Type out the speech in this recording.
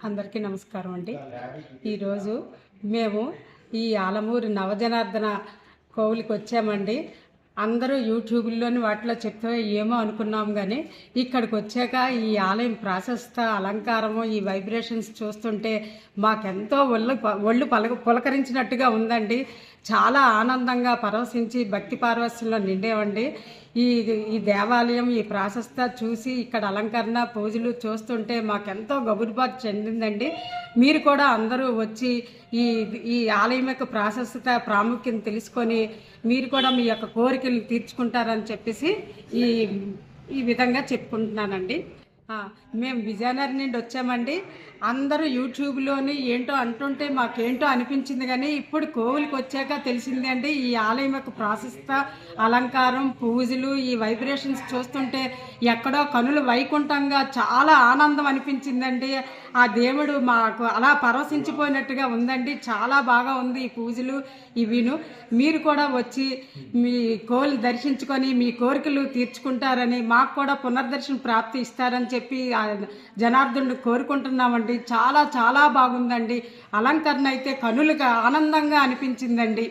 అందరికీ నమస్కారం అండి. ఈరోజు మేము ఈ ఆలమూరు నవజనార్దన కోవిలికి వచ్చామండి. అందరూ యూట్యూబ్లోని వాటిలో చెప్తే ఏమో అనుకున్నాం, కానీ ఇక్కడికి వచ్చాక ఈ ఆలయం ప్రాశస్త అలంకారము, ఈ వైబ్రేషన్స్ చూస్తుంటే మాకెంతో ఒళ్ళు పులకరించినట్టుగా ఉందండి. చాలా ఆనందంగా పరవశించి భక్తి పారవస్యంలో నిండేవండి. ఈ ఈ దేవాలయం, ఈ ప్రాశస్త చూసి ఇక్కడ అలంకరణ పూజలు చూస్తుంటే మాకెంతో గగురుబాటు చెందిందండి. మీరు కూడా అందరూ వచ్చి ఈ ఈ ఆలయం యొక్క ప్రాశస్త ప్రాముఖ్యత తెలుసుకొని మీరు కూడా మీ యొక్క కోరికలు తీర్చుకుంటారని చెప్పేసి ఈ ఈ విధంగా చెప్పుకుంటున్నానండి. మేము విజయనగరం నుండి వచ్చామండి. అందరూ యూట్యూబ్లోని ఏంటో అంటుంటే మాకేంటో అనిపించింది, కానీ ఇప్పుడు కోవిలికి వచ్చాక తెలిసింది అండి. ఈ ఆలయం యొక్క ప్రాశస్త అలంకారం, పూజలు, ఈ వైబ్రేషన్స్ చూస్తుంటే ఎక్కడో కనులు వైకుంఠంగా చాలా ఆనందం అనిపించిందండి. ఆ దేవుడు మాకు అలా పరవశించిపోయినట్టుగా ఉందండి. చాలా బాగా ఉంది ఈ పూజలు ఇవిను. మీరు కూడా వచ్చి మీ కోవిలు దర్శించుకొని మీ కోరికలు తీర్చుకుంటారని, మాకు కూడా పునర్దర్శన ప్రాప్తి ఇస్తారని చెప్పి జనార్దనుడు కోరుకుంటున్నామండి. చాలా చాలా బాగుందండి. అలంకరణ అయితే కనులుగా ఆనందంగా అనిపించిందండి.